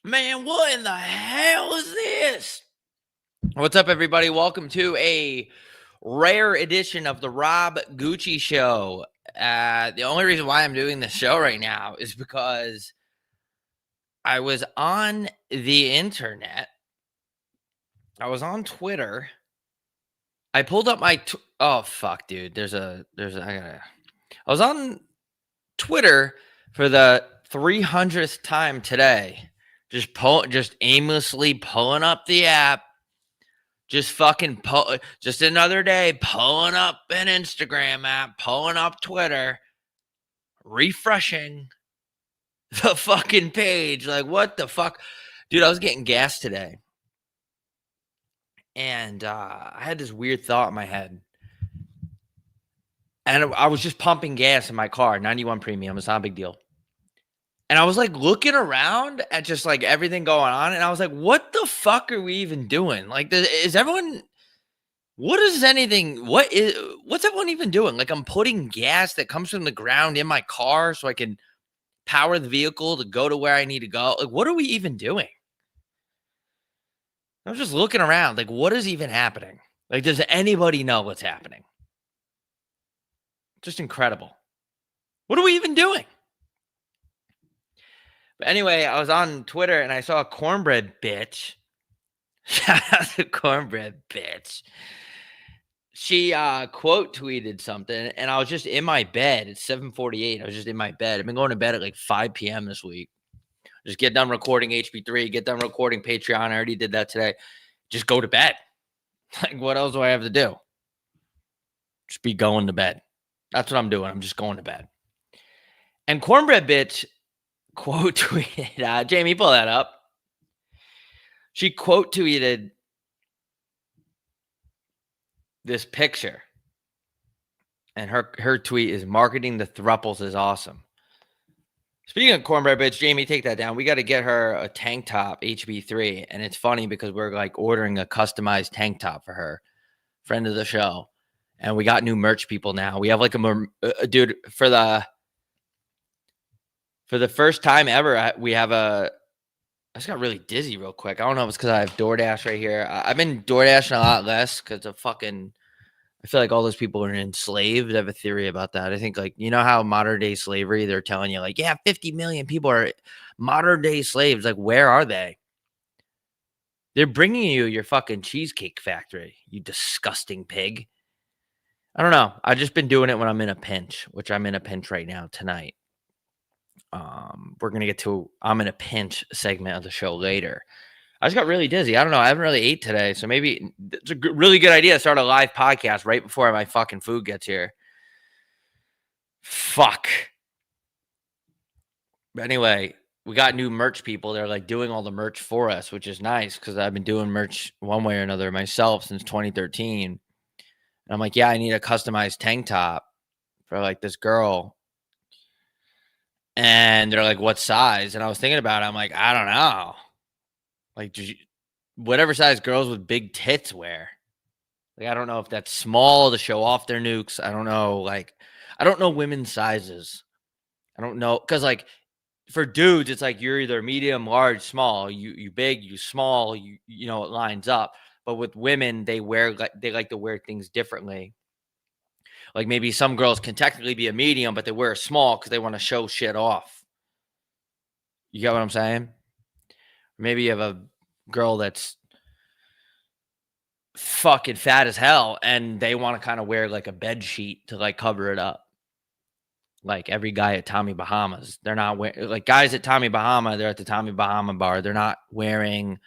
Man, what in the hell is this? What's up, everybody? Welcome to a rare edition of the Rob Gucci Show. The only reason why I'm doing this show right now is because I was on the internet. I was on Twitter. I pulled up my oh fuck, dude. I was on Twitter for the 300th time today. Just aimlessly pulling up the app. Just another day pulling up an Instagram app, pulling up Twitter, refreshing the fucking page. Like, what the fuck? Dude, I was getting gas today. And I had this weird thought in my head. And I was just pumping gas in my car, 91 premium. It's not a big deal. And I was like looking around at just like everything going on. And I was like, what the fuck are we even doing? Like, is everyone... what's everyone even doing? Like, I'm putting gas that comes from the ground in my car so I can power the vehicle to go to where I need to go. Like, what are we even doing? I was just looking around. Like, what is even happening? Like, does anybody know what's happening? Just incredible. What are we even doing? But anyway, I was on Twitter and I saw a cornbread bitch. Shout out to cornbread bitch. She quote tweeted something, and I was just in my bed. It's 7:48. I was just in my bed. I've been going to bed at like 5 p.m. this week. Just get done recording HB3, get done recording Patreon. I already did that today. Just go to bed. Like, what else do I have to do? Just be going to bed. That's what I'm doing. I'm just going to bed. And cornbread bitch quote tweeted, Jamie, pull that up. She quote tweeted this picture. And her tweet is, marketing the Thruples is awesome. Speaking of cornbread bitch, Jamie, take that down. We got to get her a tank top, HB3. And it's funny because we're like ordering a customized tank top for her, friend of the show. And we got new merch people now. We have like dude, for the first time ever, we have I just got really dizzy real quick. I don't know if it's because I have DoorDash right here. I've been DoorDashing a lot less because of fucking... I feel like all those people are enslaved. I have a theory about that. I think, like, you know how modern day slavery, they're telling you like, yeah, 50 million people are modern day slaves. Like, where are they? They're bringing you your fucking Cheesecake Factory, you disgusting pig. I don't know. I've just been doing it when I'm in a pinch, which I'm in a pinch right now tonight. We're going to get to I'm in a pinch segment of the show later. I just got really dizzy. I don't know. I haven't really ate today. So maybe it's a really good idea to start a live podcast right before my fucking food gets here. Fuck. But anyway, we got new merch people. They're like doing all the merch for us, which is nice because I've been doing merch one way or another myself since 2013. And I'm like, yeah, I need a customized tank top for like this girl. And they're like, what size? And I was thinking about it. I'm like, I don't know. Like, whatever size girls with big tits wear. Like, I don't know if that's small to show off their nukes. I don't know. Like, I don't know women's sizes. I don't know. Because, like, for dudes, it's like you're either medium, large, small. You big, you small. You know, it lines up. But with women, they like to wear things differently. Like, maybe some girls can technically be a medium, but they wear a small because they want to show shit off. You get what I'm saying? Maybe you have a girl that's fucking fat as hell and they want to kind of wear like a bed sheet to like cover it up. Like every guy at Tommy Bahama's, they're not wearing, like, guys at Tommy Bahama, they're at the Tommy Bahama bar, they're not wearing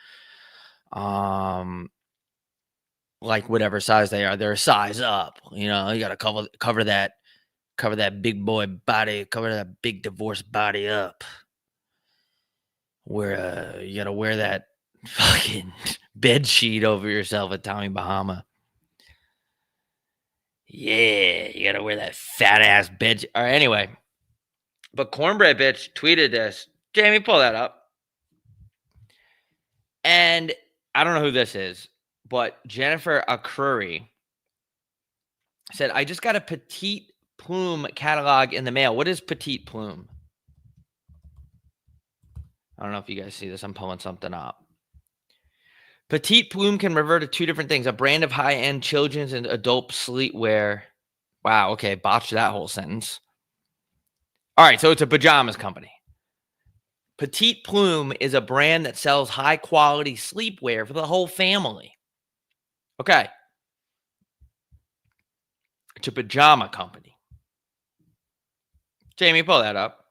like whatever size they are. They're a size up. You know, you got to cover that big boy body, cover that big divorced body up. Where you got to wear that fucking bed sheet over yourself at Tommy Bahama. Yeah, you got to wear that fat ass bed. All right, anyway. But cornbread bitch tweeted this. Jamie, pull that up. And I don't know who this is, but Jennifer Akuri said, I just got a Petite Plume catalog in the mail. What is Petite Plume? I don't know if you guys see this. I'm pulling something up. Petite Plume can refer to two different things: a brand of high-end children's and adult sleepwear. Wow, okay, botched that whole sentence. All right, so it's a pajamas company. Petite Plume is a brand that sells high-quality sleepwear for the whole family. Okay. It's a pajama company. Jamie, pull that up.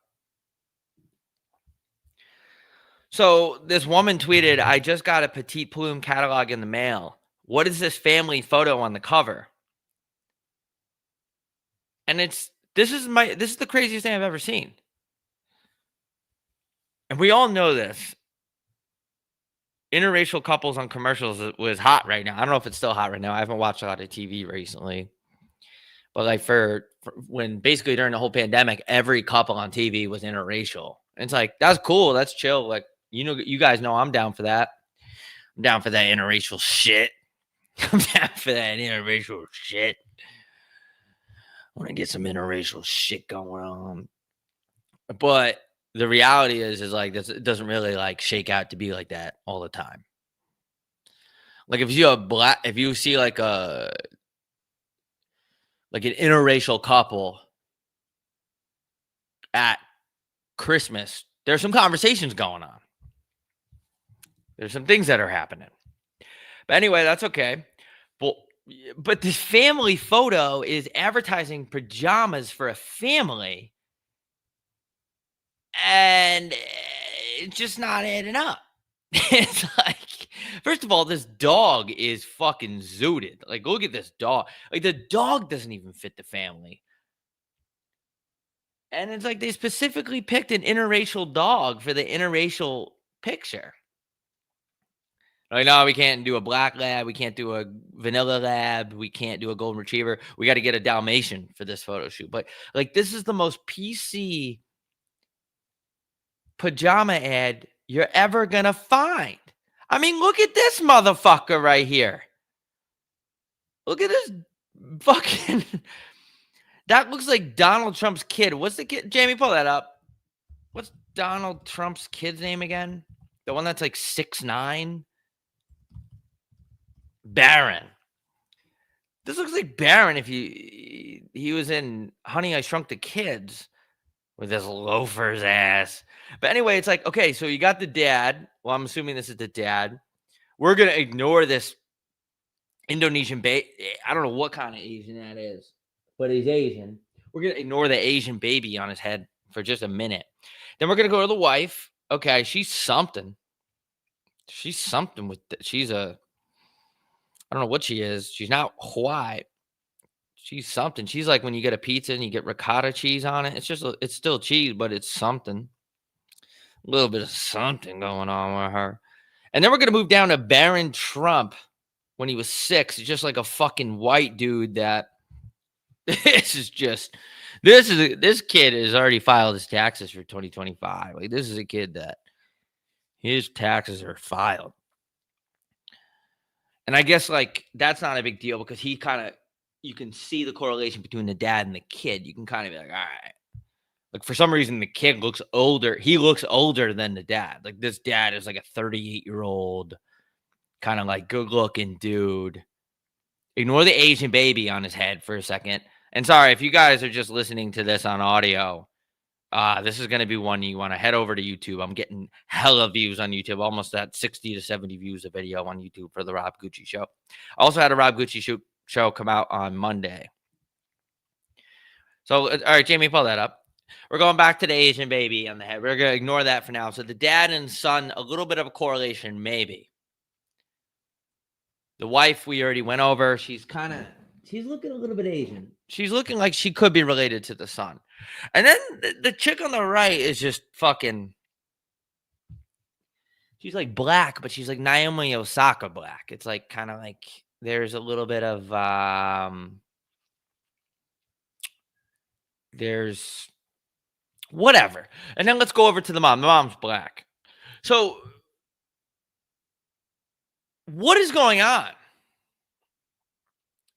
So this woman tweeted, I just got a Petite Plume catalog in the mail. What is this family photo on the cover? And this is the craziest thing I've ever seen. And we all know this. Interracial couples on commercials was hot right now. I don't know if it's still hot right now. I haven't watched a lot of TV recently. But like for when basically during the whole pandemic, every couple on TV was interracial. And it's like, that's cool. That's chill. Like, you guys know I'm down for that. I'm down for that interracial shit. I'm down for that interracial shit. I want to get some interracial shit going on. But the reality is like this, it doesn't really like shake out to be like that all the time. Like if you see like an interracial couple at Christmas, there's some conversations going on. There's some things that are happening. But anyway, that's okay. But this family photo is advertising pajamas for a family. And it's just not adding up. It's like, first of all, this dog is fucking zooted. Like, look at this dog. Like, the dog doesn't even fit the family. And it's like they specifically picked an interracial dog for the interracial picture. Like, no, we can't do a black lab. We can't do a vanilla lab. We can't do a golden retriever. We got to get a Dalmatian for this photo shoot. But, like, this is the most PC pajama ad you're ever going to find. I mean, look at this motherfucker right here. Look at this fucking... That looks like Donald Trump's kid. What's the kid? Jamie, pull that up. What's Donald Trump's kid's name again? The one that's like 6'9"? Barron. This looks like Barron if he was in Honey, I Shrunk the Kids with his loafer's ass. But anyway, it's like, okay, so you got the dad. Well, I'm assuming this is the dad. We're going to ignore this Indonesian baby. I don't know what kind of Asian that is, but he's Asian. We're going to ignore the Asian baby on his head for just a minute. Then we're going to go to the wife. Okay, she's something. She's something with she's a... I don't know what she is. She's not white. She's something. She's like when you get a pizza and you get ricotta cheese on it. It's still cheese, but it's something. A little bit of something going on with her. And then we're going to move down to Barron Trump when he was 6. He's just like a fucking white dude that this kid has already filed his taxes for 2025. Like, this is a kid that his taxes are filed. And I guess, like, that's not a big deal because you can see the correlation between the dad and the kid. You can kind of be like, all right. Like, for some reason, the kid looks older. He looks older than the dad. Like, this dad is like a 38-year-old kind of like good-looking dude. Ignore the Asian baby on his head for a second. And sorry, if you guys are just listening to this on audio, this is going to be one you want to head over to YouTube. I'm getting hella views on YouTube, almost at 60 to 70 views a video on YouTube for the Rob Gucci Show. I also had a Rob Gucci show come out on Monday. So, all right, Jamie, pull that up. We're going back to the Asian baby on the head. We're going to ignore that for now. So the dad and son, a little bit of a correlation, maybe. The wife, we already went over. She's looking a little bit Asian. She's looking like she could be related to the son. And then the chick on the right is just fucking... She's like black, but she's like Naomi Osaka black. It's like kind of like there's a little bit of... there's... Whatever. And then let's go over to the mom. The mom's black. So... what is going on?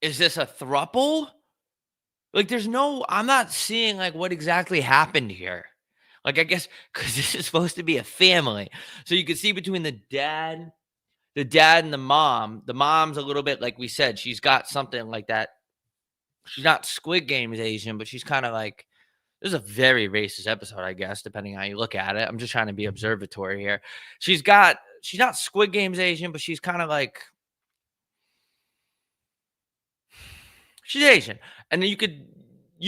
Is this a throuple? Like, I'm not seeing like what exactly happened here. Like, I guess because this is supposed to be a family. So you can see between the dad and the mom. The mom's a little bit like we said, she's got something like that. She's not Squid Game's Asian, but she's kind of like this is a very racist episode, I guess, depending on how you look at it. I'm just trying to be observatory here. She's not Squid Game's Asian, but she's kind of like she's Asian. And then you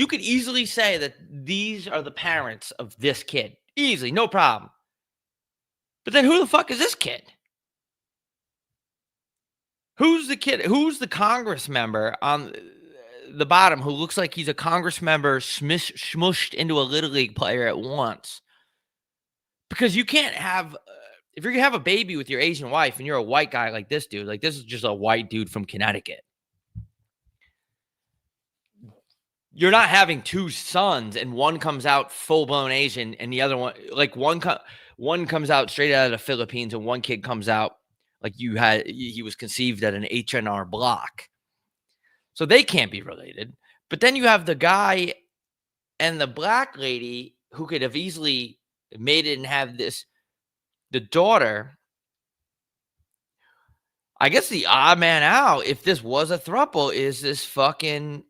could easily say that these are the parents of this kid. Easily, no problem. But then who the fuck is this kid? Who's the kid? Who's the Congress member on the bottom who looks like he's a Congress member smushed into a Little League player at once? Because you can't have, if you're going to have a baby with your Asian wife and you're a white guy like this dude, like this is just a white dude from Connecticut. You're not having two sons and one comes out full-blown Asian and the other one, like one comes out straight out of the Philippines and one kid comes out like he was conceived at an H&R Block. So they can't be related. But then you have the guy and the black lady who could have easily made it and have the daughter. I guess the odd man out, if this was a throuple, is this fucking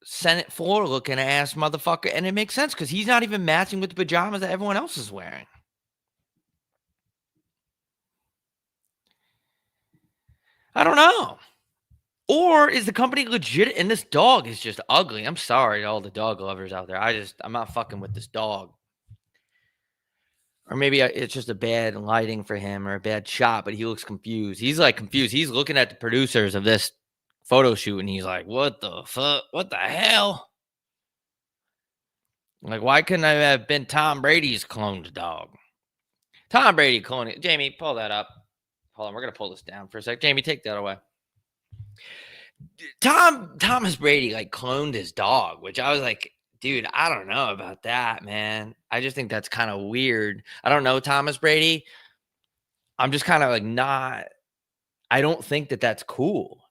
Senate floor looking ass motherfucker. And it makes sense because he's not even matching with the pajamas that everyone else is wearing. I don't know. Or is the company legit? And this dog is just ugly. I'm sorry to all the dog lovers out there. I'm not fucking with this dog. Or maybe it's just a bad lighting for him or a bad shot, but he looks confused. He's like confused. He's looking at the producers of this photo shoot and he's like, what the fuck? What the hell? Like, why couldn't I have been Tom Brady's cloned dog? Tom Brady cloning. Jamie, pull that up. Hold on. We're going to pull this down for a sec. Jamie, take that away. Thomas Brady like cloned his dog, which I was like, dude, I don't know about that, man. I just think that's kind of weird. I don't know Thomas Brady. I'm just kind of like I don't think that that's cool.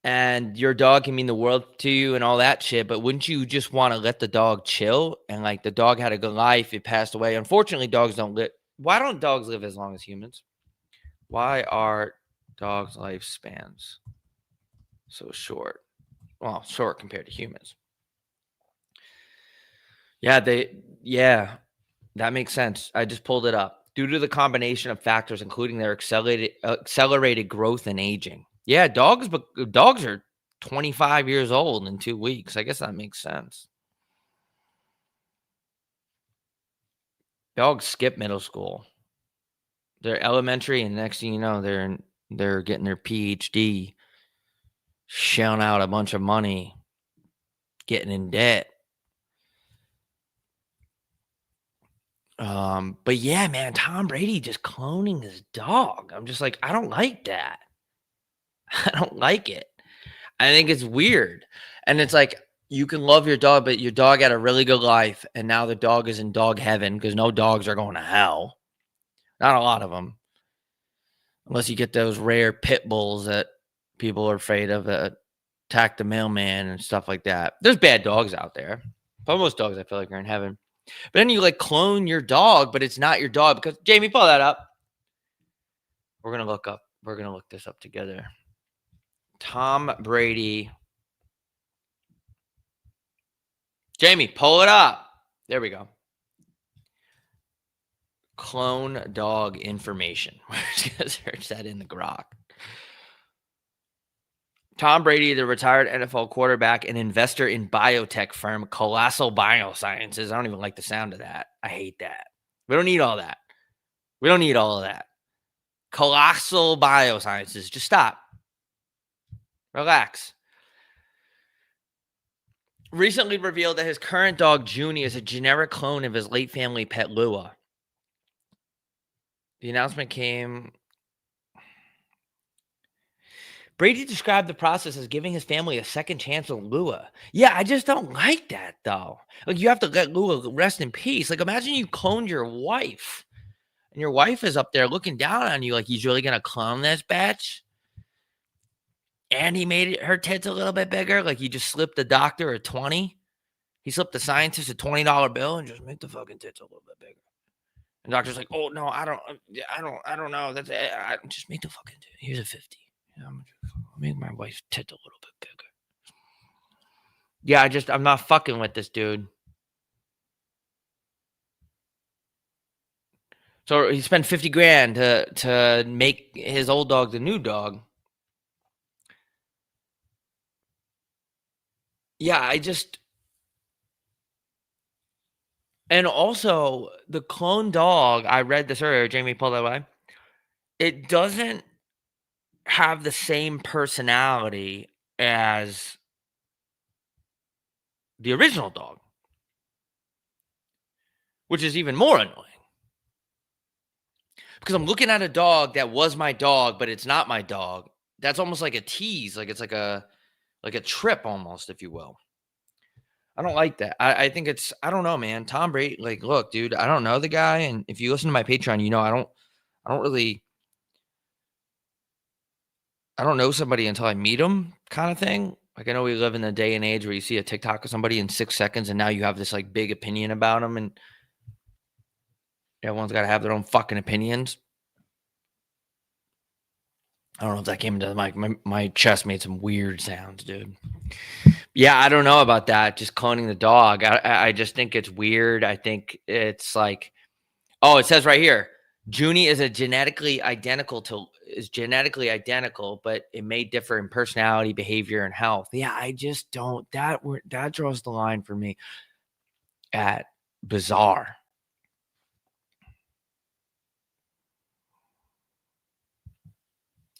And your dog can mean the world to you and all that shit, but wouldn't you just want to let the dog chill? And like the dog had a good life, it passed away. Unfortunately, dogs don't live. Why don't dogs live as long as humans? Why are dogs' lifespans so short? Well, short compared to humans. Yeah, that makes sense. I just pulled it up. Due to the combination of factors, including their accelerated growth and aging. Yeah, dogs are 25 years old in 2 weeks. I guess that makes sense. Dogs skip middle school. They're elementary, and next thing you know, they're getting their PhD, shelling out a bunch of money, getting in debt. But yeah, man, Tom Brady just cloning his dog. I'm just like, I don't like that. I don't like it. I think it's weird. And it's like, you can love your dog, but your dog had a really good life. And now the dog is in dog heaven because no dogs are going to hell. Not a lot of them. Unless you get those rare pit bulls that people are afraid of that attack the mailman and stuff like that. There's bad dogs out there. But most dogs, I feel like, are in heaven. But then you like clone your dog, but it's not your dog because Jamie, pull that up. We're gonna look this up together. Tom Brady. Jamie, pull it up. There we go. Clone dog information. We're just gonna search that in the grok. Tom Brady, the retired NFL quarterback and investor in biotech firm Colossal Biosciences. I don't even like the sound of that. I hate that. We don't need all that. We don't need all of that. Colossal Biosciences. Just stop. Relax. Recently revealed that his current dog, Junie, is a generic clone of his late family pet, Lua. The announcement came... Brady described the process as giving his family a second chance on Lua. Yeah, I just don't like that, though. Like, you have to let Lua rest in peace. Like, imagine you cloned your wife, and your wife is up there looking down on you like, he's really going to clone this bitch? And he made her tits a little bit bigger? Like, you just slipped the doctor a 20? He slipped the scientist a $20 bill and just make the fucking tits a little bit bigger. And the doctor's like, oh no, I don't know. That's just make the fucking tits. Here's a 50. I'm make my wife's tits a little bit bigger. Yeah, I'm not fucking with this dude. So he spent 50 grand to make his old dog the new dog. Yeah, and also the clone dog, I read this earlier, Jamie pulled that away. It doesn't have the same personality as the original dog, which is even more annoying. Because I'm looking at a dog that was my dog, but it's not my dog. That's almost like a tease, like it's like a trip almost, if you will. I don't like that. I think I don't know, man. Tom Brady, like, look, dude, I don't know the guy, and if you listen to my Patreon, you know I don't know somebody until I meet them, kind of thing. Like, I know we live in a day and age where you see a TikTok of somebody in 6 seconds, and now you have this like big opinion about them, and everyone's got to have their own fucking opinions. I don't know if that came into the mic. My chest made some weird sounds, dude. Yeah, I don't know about that. Just cloning the dog. I just think it's weird. I think it's like, oh, it says right here, Junie is genetically identical, but it may differ in personality, behavior, and health. Yeah, I just don't. That draws the line for me at bizarre.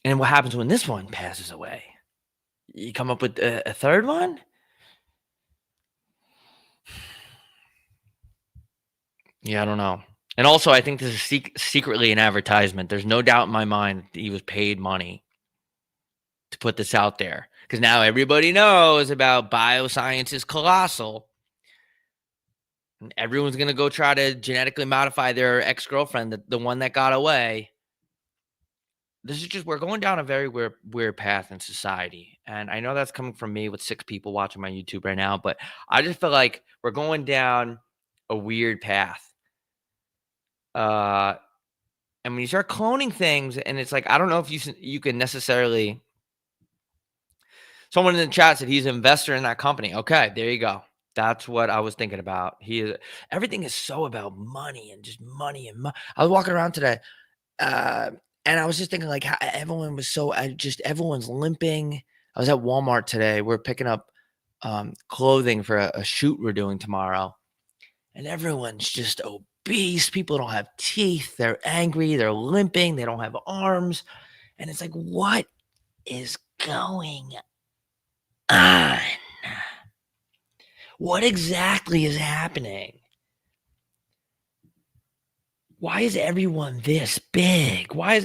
And what happens when this one passes away? You come up with a third one? Yeah, I don't know. And also, I think this is secretly an advertisement. There's no doubt in my mind that he was paid money to put this out there. Because now everybody knows about Bioscience is Colossal. And everyone's going to go try to genetically modify their ex-girlfriend, the one that got away. This is we're going down a very weird path in society. And I know that's coming from me with 6 people watching my YouTube right now, but I just feel like we're going down a weird path. And when you start cloning things, and it's like, I don't know if you can necessarily. Someone in the chat said he's an investor in that company. Okay, there you go. That's what I was thinking about. Everything is so about money and just money and money. I was walking around today, and I was just thinking like how everyone was everyone's limping. I was at Walmart today. We're picking up clothing for a shoot we're doing tomorrow, and everyone's just obese. People don't have teeth. They're angry. They're limping. They don't have arms, and it's like, what is going on? What exactly is happening? Why is everyone this big? Why?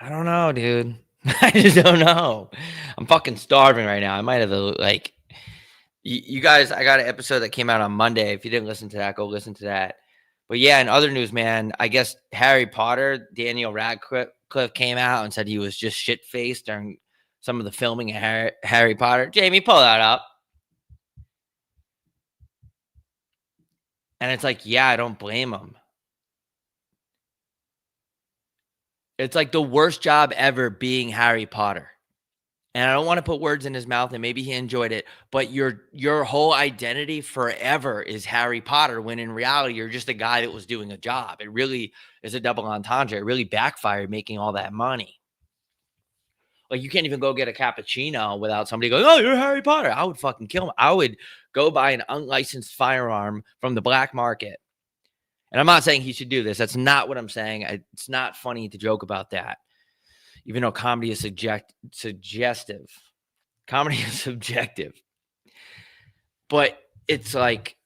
I don't know, dude. I just don't know. I'm fucking starving right now. I might have you guys, I got an episode that came out on Monday. If you didn't listen to that, go listen to that. But yeah, in other news, man, I guess Harry Potter, Daniel Radcliffe came out and said he was just shit-faced during some of the filming of Harry Potter. Jamie, pull that up. And it's like, yeah, I don't blame him. It's like the worst job ever being Harry Potter. And I don't want to put words in his mouth, and maybe he enjoyed it, but your whole identity forever is Harry Potter, when in reality, you're just a guy that was doing a job. It really is a double entendre. It really backfired making all that money. Like, you can't even go get a cappuccino without somebody going, oh, you're Harry Potter. I would fucking kill him. I would go buy an unlicensed firearm from the black market. And I'm not saying he should do this. That's not what I'm saying. It's not funny to joke about that. Even though comedy is suggestive. Comedy is subjective. But it's like,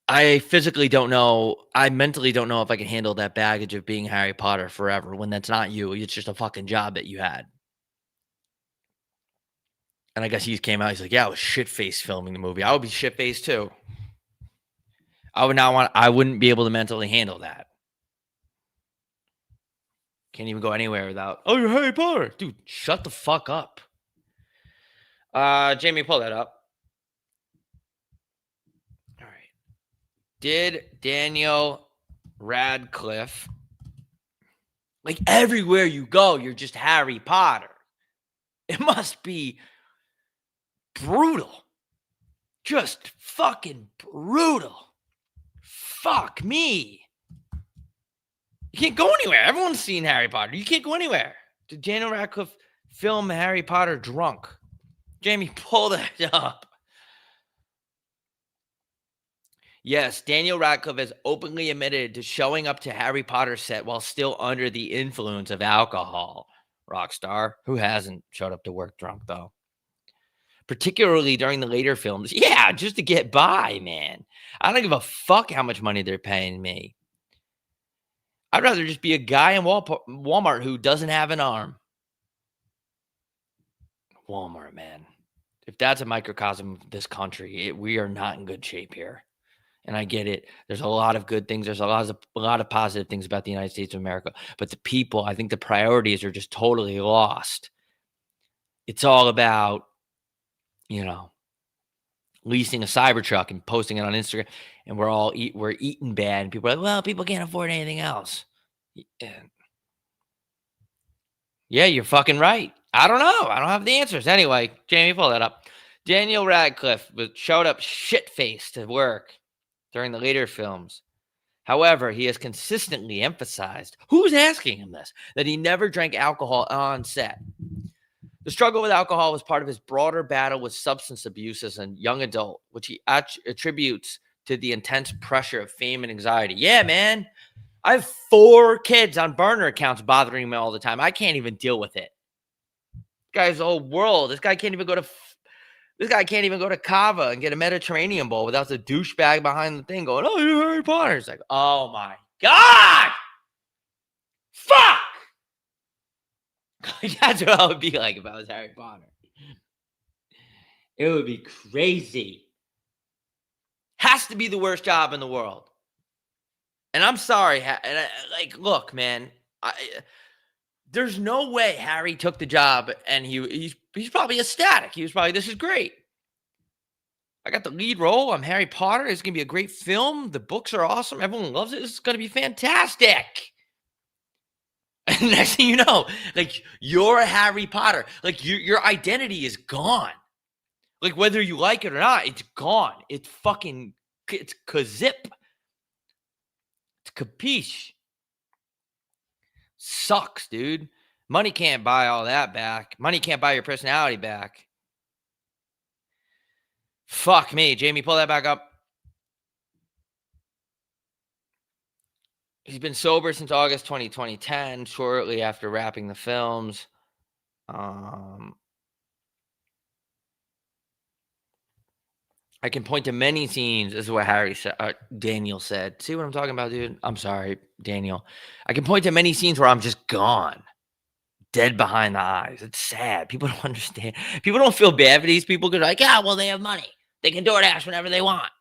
I physically don't know. I mentally don't know if I can handle that baggage of being Harry Potter forever when that's not you. It's just a fucking job that you had. And I guess he came out. He's like, yeah, I was shit-faced filming the movie. I would be shit-faced too. I wouldn't be able to mentally handle that. Can't even go anywhere without, oh, you're Harry Potter. Dude, shut the fuck up. Jamie, pull that up. All right. Did Daniel Radcliffe, like everywhere you go, you're just Harry Potter. It must be brutal. Just fucking brutal. Fuck me. You can't go anywhere. Everyone's seen Harry Potter. You can't go anywhere. Did Daniel Radcliffe film Harry Potter drunk? Jamie, pull that up. Yes, Daniel Radcliffe has openly admitted to showing up to Harry Potter set while still under the influence of alcohol. Rockstar, who hasn't showed up to work drunk, though? Particularly during the later films. Yeah, just to get by, man. I don't give a fuck how much money they're paying me. I'd rather just be a guy in Walmart who doesn't have an arm. Walmart, man. If that's a microcosm of this country, we are not in good shape here. And I get it. There's a lot of good things. There's a lot of positive things about the United States of America. But the people, I think the priorities are just totally lost. It's all about, leasing a Cybertruck and posting it on Instagram. And we're eating bad. And people are like, well, people can't afford anything else. Yeah, you're fucking right. I don't know. I don't have the answers. Anyway, Jamie, pull that up. Daniel Radcliffe showed up shit-faced to work during the later films. However, he has consistently emphasized, who's asking him this, that he never drank alcohol on set. The struggle with alcohol was part of his broader battle with substance abuse as a young adult, which he attributes to the intense pressure of fame and anxiety. Yeah, man. I have 4 kids on burner accounts bothering me all the time. I can't even deal with it. Guy's whole world. This guy can't even go to Cava and get a Mediterranean bowl without the douchebag behind the thing going, oh, you're Harry Potter. It's like, oh my God. Fuck. That's what I would be like if I was Harry Potter. It would be crazy. Has to be the worst job in the world. And I'm sorry. Look, man. There's no way Harry took the job and he's probably ecstatic. He was probably, this is great. I got the lead role. I'm Harry Potter. It's going to be a great film. The books are awesome. Everyone loves it. It's going to be fantastic. And next thing you know, like, you're a Harry Potter. Like, your identity is gone. Like, whether you like it or not, it's gone. It's kazip. It's capiche. Sucks, dude. Money can't buy all that back. Money can't buy your personality back. Fuck me. Jamie, pull that back up. He's been sober since August 2010, shortly after wrapping the films. I can point to many scenes. This is what Daniel said. See what I'm talking about, dude? I'm sorry, Daniel. I can point to many scenes where I'm just gone. Dead behind the eyes. It's sad. People don't understand. People don't feel bad for these people because, like, yeah, well, they have money. They can DoorDash whenever they want.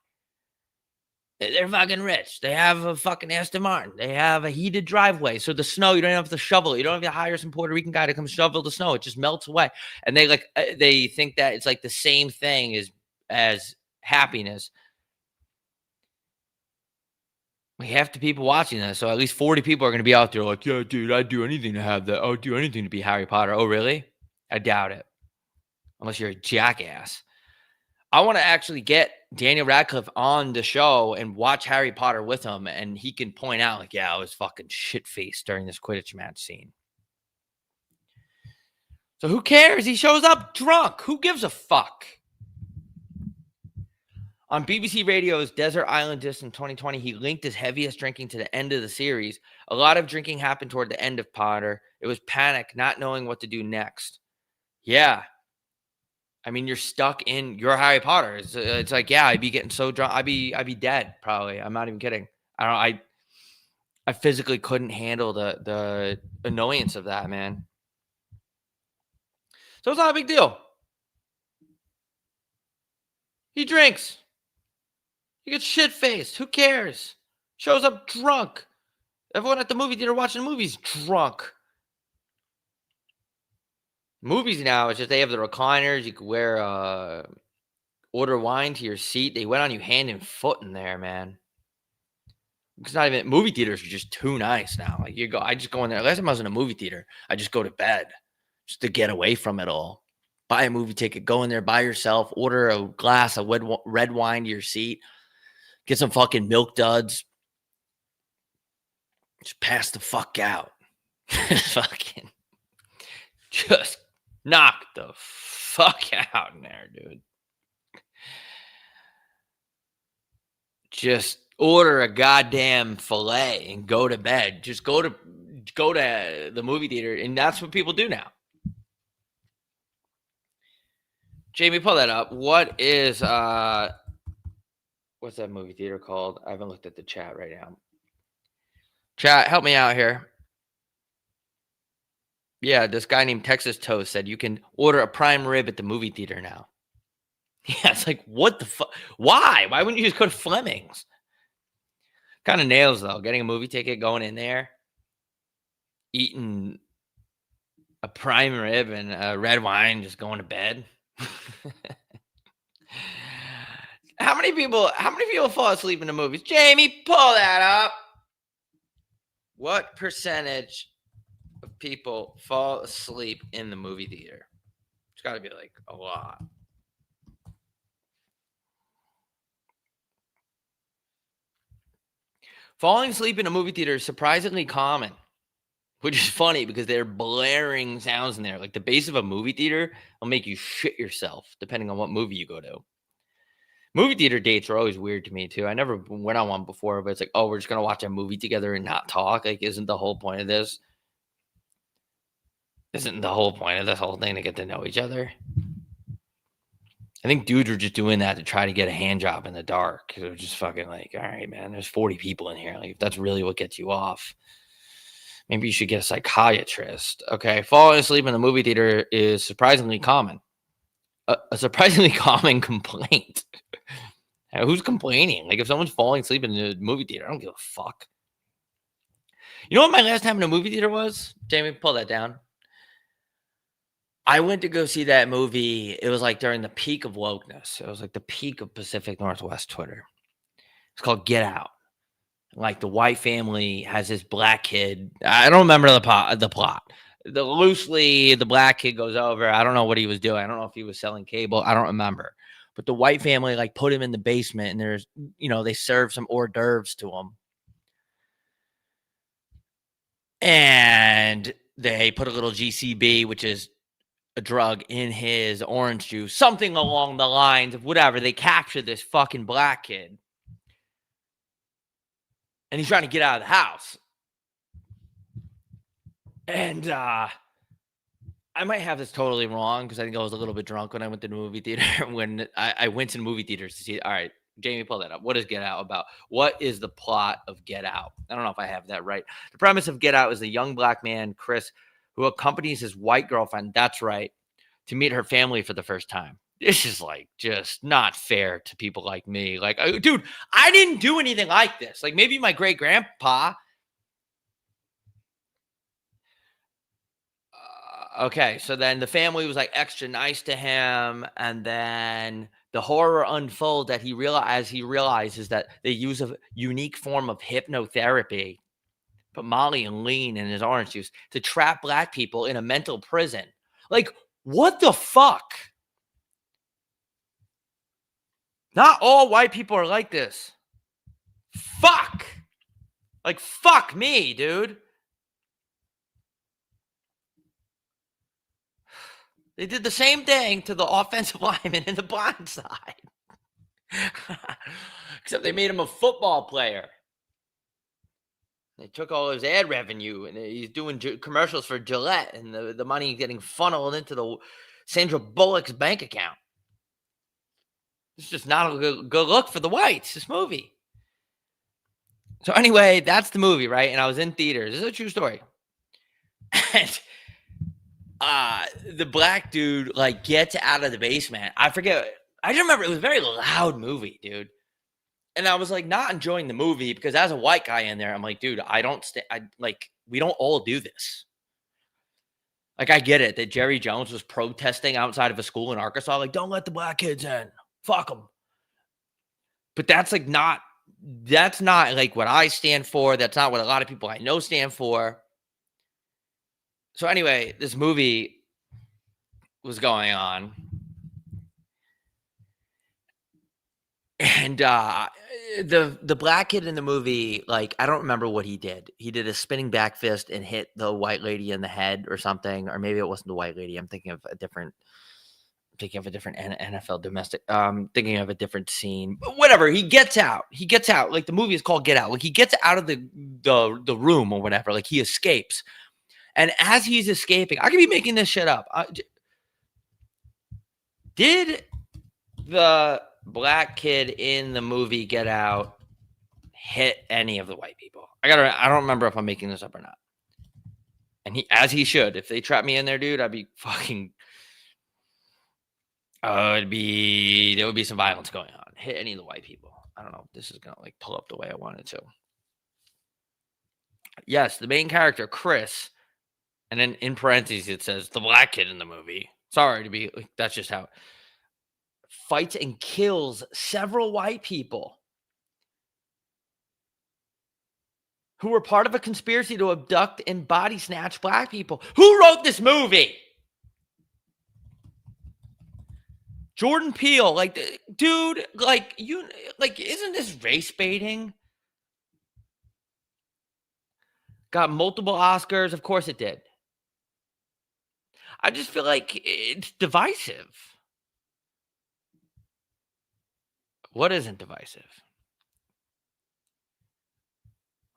They're fucking rich. They have a fucking Aston Martin. They have a heated driveway. So the snow, you don't have to shovel it. You don't have to hire some Puerto Rican guy to come shovel the snow. It just melts away. And they think that it's like the same thing as happiness. We have to people watching this, so at least 40 people are going to be out there like, yeah, dude, I'd do anything to have that. I would do anything to be Harry Potter. Oh, really? I doubt it. Unless you're a jackass. I want to actually get Daniel Radcliffe on the show and watch Harry Potter with him, and he can point out, like, yeah, I was fucking shit-faced during this Quidditch match scene. So who cares? He shows up drunk. Who gives a fuck? On BBC Radio's Desert Island Disc in 2020, he linked his heaviest drinking to the end of the series. A lot of drinking happened toward the end of Potter. It was panic, not knowing what to do next. Yeah. I mean, you're stuck in your Harry Potter. It's like, yeah, I'd be getting so drunk. I'd be dead, probably. I'm not even kidding. I physically couldn't handle the annoyance of that, man. So it's not a big deal. He drinks. He gets shit-faced. Who cares? Shows up drunk. Everyone at the movie theater watching the movie's drunk. Movies now, it's just they have the recliners. You could wear order wine to your seat. They went on you hand and foot in there, man. It's not even movie theaters are just too nice now. Like I just go in there. Last time I was in a movie theater, I just go to bed just to get away from it all. Buy a movie ticket, go in there by yourself, order a glass of red wine to your seat, get some fucking milk duds, just pass the fuck out. Fucking just knock the fuck out in there, dude. Just order a goddamn filet and go to bed. Just go to the movie theater, and that's what people do now. Jamie, pull that up. What is what's that movie theater called? I haven't looked at the chat right now. Chat, help me out here. Yeah, this guy named Texas Toast said you can order a prime rib at the movie theater now. Yeah, it's like, what the fuck? Why? Why wouldn't you just go to Fleming's? Kind of nails, though. Getting a movie ticket, going in there, eating a prime rib and a red wine, just going to bed. How many people fall asleep in the movies? Jamie, pull that up. What percentage of people fall asleep in the movie theater? It's got to be like a lot. Falling asleep in a movie theater is surprisingly common, which is funny because they're blaring sounds in there. Like the bass of a movie theater will make you shit yourself, depending on what movie you go to. Movie theater dates are always weird to me too. I never went on one before, but it's like, oh, we're just gonna watch a movie together and not talk. Like, isn't the whole point of this? Isn't the whole point of this whole thing to get to know each other? I think dudes were just doing that to try to get a hand job in the dark. It was just fucking like, all right, man, there's 40 people in here. Like, if that's really what gets you off, maybe you should get a psychiatrist. Okay, falling asleep in the movie theater is surprisingly common. A surprisingly common complaint. Who's complaining? Like, if someone's falling asleep in the movie theater, I don't give a fuck. You know what my last time in a movie theater was? Jamie, pull that down. I went to go see that movie. It was like during the peak of wokeness. It was like the peak of Pacific Northwest Twitter. It's called Get Out. Like the white family has this black kid. I don't remember the plot. Loosely, the black kid goes over. I don't know what he was doing. I don't know if he was selling cable. I don't remember. But the white family like put him in the basement, and there's, they serve some hors d'oeuvres to him. And they put a little GCB, which is a drug, in his orange juice, something along the lines of whatever. They captured this fucking black kid, and he's trying to get out of the house. And I might have this totally wrong because I think I was a little bit drunk when I went to the movie theater. When I went to the movie theaters to see, all right, Jamie, pull that up. What is Get Out about? What is the plot of Get Out? I don't know if I have that right. The premise of Get Out is a young black man, Chris, who accompanies his white girlfriend, that's right, to meet her family for the first time. This is like just not fair to people like me. Like, dude, I didn't do anything like this. Like maybe my great grandpa. Okay, so then the family was like extra nice to him, and then the horror unfolds that he realizes that they use a unique form of hypnotherapy, put Molly and lean in his orange juice to trap black people in a mental prison. Like, what the fuck? Not all white people are like this. Fuck. Like, fuck me, dude. They did the same thing to the offensive lineman in The Blind Side. Except they made him a football player. They took all his ad revenue, and he's doing commercials for Gillette, and the money getting funneled into the Sandra Bullock's bank account. It's just not a good look for the whites, this movie. So anyway, that's the movie, right? And I was in theaters. This is a true story. And the black dude like gets out of the basement. I forget. I just remember it was a very loud movie, dude. And I was like not enjoying the movie because as a white guy in there, I'm like, dude, we don't all do this. Like, I get it that Jerry Jones was protesting outside of a school in Arkansas, like, "Don't let the black kids in. Fuck them." But that's not, like, what I stand for. That's not what a lot of people I know stand for. So, anyway, this movie was going on. And, the black kid in the movie, like, I don't remember what he did. He did a spinning back fist and hit the white lady in the head or something, or maybe it wasn't the white lady. I'm thinking of a different NFL domestic, thinking of a different scene. But whatever, he gets out. Like, the movie is called Get Out. Like, he gets out of the room or whatever. Like, he escapes. And as he's escaping, I could be making this shit up. Did the black kid in the movie Get Out hit any of the white people? I don't remember if I'm making this up or not. And he should. If they trap me in there, dude, I'd be fucking. There would be some violence going on. Hit any of the white people. I don't know if this is gonna like pull up the way I wanted to. Yes, the main character, Chris, and then in parentheses it says the black kid in the movie. Sorry to be like, that's just how. Fights and kills several white people who were part of a conspiracy to abduct and body snatch black people. Who wrote this movie? Jordan Peele. Like, dude, like, isn't this race baiting? Got multiple Oscars. Of course it did. I just feel like it's divisive. What isn't divisive?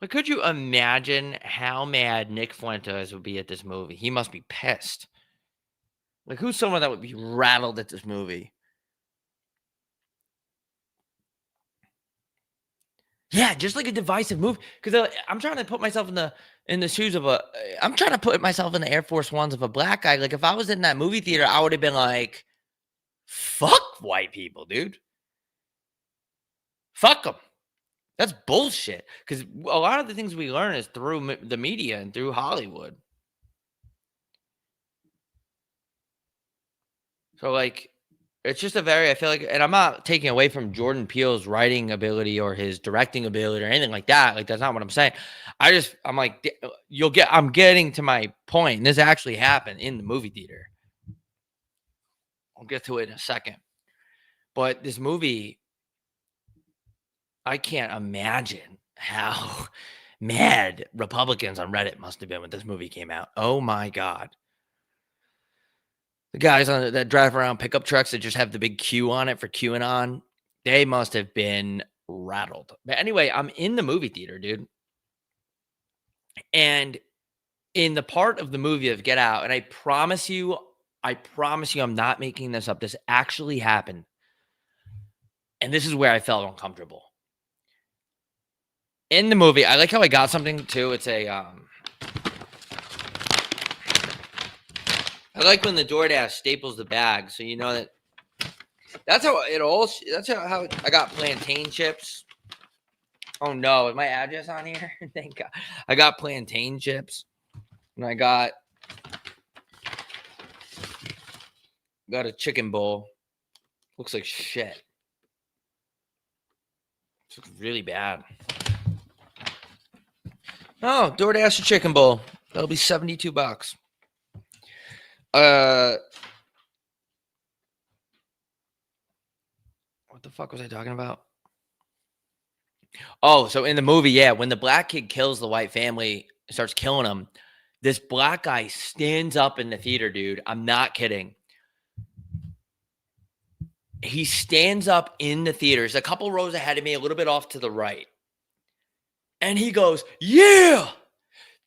Like, could you imagine how mad Nick Fuentes would be at this movie? He must be pissed. Like, who's someone that would be rattled at this movie? Yeah, just like a divisive move. Because I'm trying to put myself in the shoes of I'm trying to put myself in the Air Force Ones of a black guy. Like, if I was in that movie theater, I would have been like, fuck white people, dude. Fuck them. That's bullshit. Because a lot of the things we learn is through the media and through Hollywood. So, like, it's just I feel like, and I'm not taking away from Jordan Peele's writing ability or his directing ability or anything like that. Like, that's not what I'm saying. I'm like, I'm getting to my point. This actually happened in the movie theater. I'll get to it in a second. But this movie, I can't imagine how mad Republicans on Reddit must have been when this movie came out. Oh my God. The guys that drive around pickup trucks that just have the big Q on it for QAnon, they must have been rattled. But anyway, I'm in the movie theater, dude. And in the part of the movie of Get Out, and I promise you, I'm not making this up. This actually happened. And this is where I felt uncomfortable. In the movie, I like how I got something too. It's I like when the DoorDash staples the bag, so you know that's how I got plantain chips. Oh no, is my address on here? Thank God. I got plantain chips, and I got a chicken bowl. Looks like shit. It looks really bad. Oh, DoorDash a chicken bowl. That'll be $72. What the fuck was I talking about? Oh, so in the movie, yeah, when the black kid kills the white family, starts killing them, this black guy stands up in the theater, dude. I'm not kidding. He stands up in the theater. He's a couple rows ahead of me, a little bit off to the right. And he goes, "Yeah,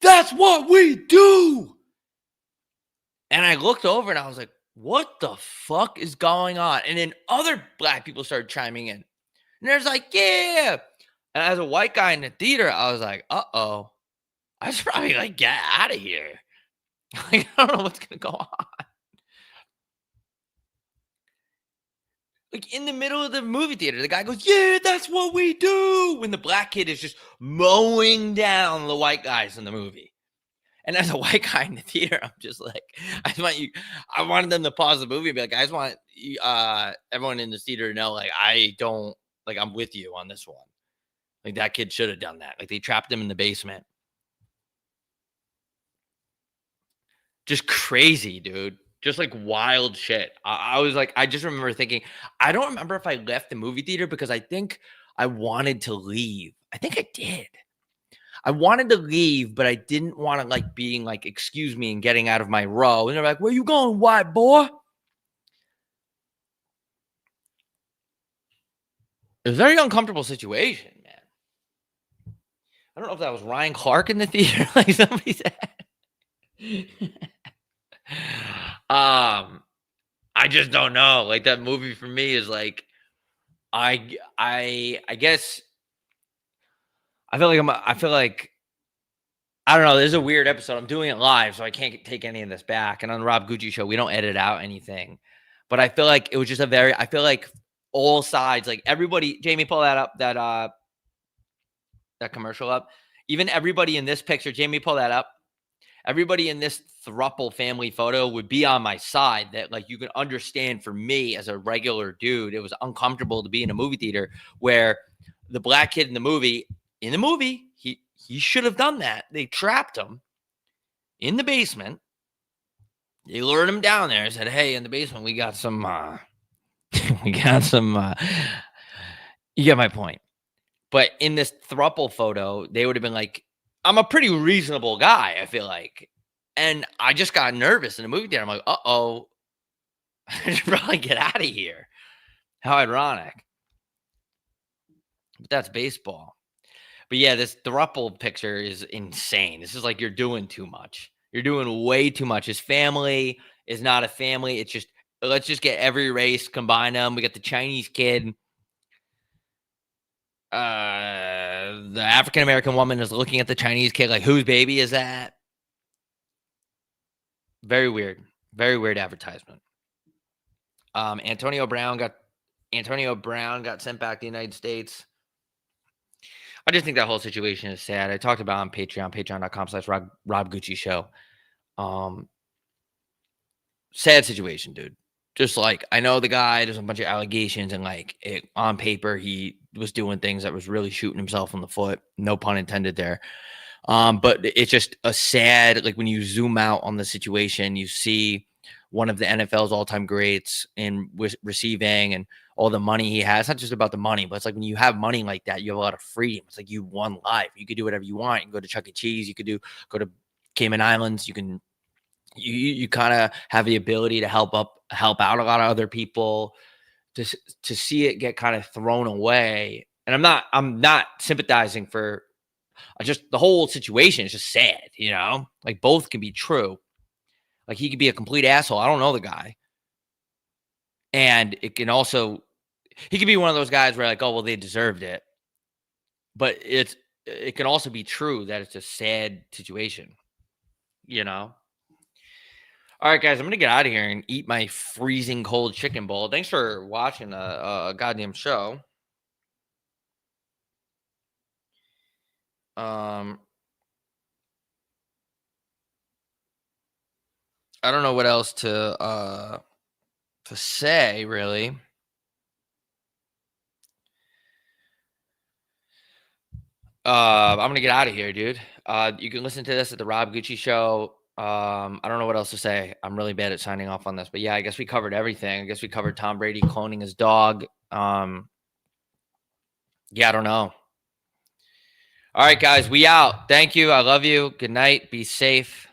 that's what we do." And I looked over and I was like, what the fuck is going on? And then other black people started chiming in. And there's like, yeah. And as a white guy in the theater, I was like, uh-oh. I should probably like get out of here. Like, I don't know what's going to go on. Like, in the middle of the movie theater, the guy goes, "Yeah, that's what we do." When the black kid is just mowing down the white guys in the movie. And as a white guy in the theater, I'm just like, I wanted them to pause the movie and be like, I just want everyone in the theater to know, like, I'm with you on this one. Like, that kid should have done that. Like, they trapped him in the basement. Just crazy, dude. Just like wild shit. I was like, I just remember thinking, I don't remember if I left the movie theater because I think I wanted to leave. I think I did. I wanted to leave, but I didn't want to like being like, excuse me, and getting out of my row. And they're like, where you going, white boy? It was a very uncomfortable situation, man. I don't know if that was Ryan Clark in the theater, like somebody said. I just don't know. Like that movie for me is like, I guess I feel like I don't know. This is a weird episode. I'm doing it live, so I can't take any of this back. And on the Rob Gucci show, we don't edit out anything. But I feel like it was just I feel like all sides, like everybody, Jamie, pull that up, that commercial up. Even everybody in this picture, Jamie, pull that up. Everybody in this thruple family photo would be on my side. That like you can understand for me as a regular dude, it was uncomfortable to be in a movie theater where the black kid in the movie, he should have done that. They trapped him in the basement. They lured him down there and said, hey, in the basement, we got some, we got some, you get my point. But in this thruple photo, they would have been like, I'm a pretty reasonable guy, I feel like. And I just got nervous in the movie theater. I'm like, uh-oh, I should probably get out of here. How ironic. But that's baseball. But yeah, this thruple picture is insane. This is like you're doing too much. You're doing way too much. His family is not a family. It's just, let's just get every race, combine them. We got the Chinese kid. The African American woman is looking at the Chinese kid like, whose baby is that? Very weird. Very weird advertisement. Antonio Brown got sent back to the United States. I just think that whole situation is sad. I talked about it on Patreon, patreon.com/Rob Gucci show. Sad situation, dude. Just like, I know the guy, there's a bunch of allegations, and like on paper, he was doing things that was really shooting himself in the foot. No pun intended there. But it's just a sad, like when you zoom out on the situation, you see one of the NFL's all-time greats in receiving and all the money he has. It's not just about the money, but it's like when you have money like that, you have a lot of freedom. It's like you won life. You could do whatever you want. You can go to Chuck E. Cheese. You could go to Cayman Islands. You kind of have the ability to help out a lot of other people. To see it get kind of thrown away. And I'm not sympathizing for just the whole situation is just sad, you know? Like both can be true. Like he could be a complete asshole. I don't know the guy. And it can also, he could be one of those guys where like, oh, well, they deserved it. But it can also be true that it's a sad situation, you know? All right, guys, I'm going to get out of here and eat my freezing cold chicken bowl. Thanks for watching a goddamn show. I don't know what else to say, really. I'm gonna get out of here, dude. You can listen to this at the Rob Gucci show. I don't know what else to say. I'm really bad at signing off on this, but yeah, I guess we covered everything. I guess we covered Tom Brady cloning his dog. Yeah, I don't know. All right, guys, we out. Thank you. I love you. Good night. Be safe.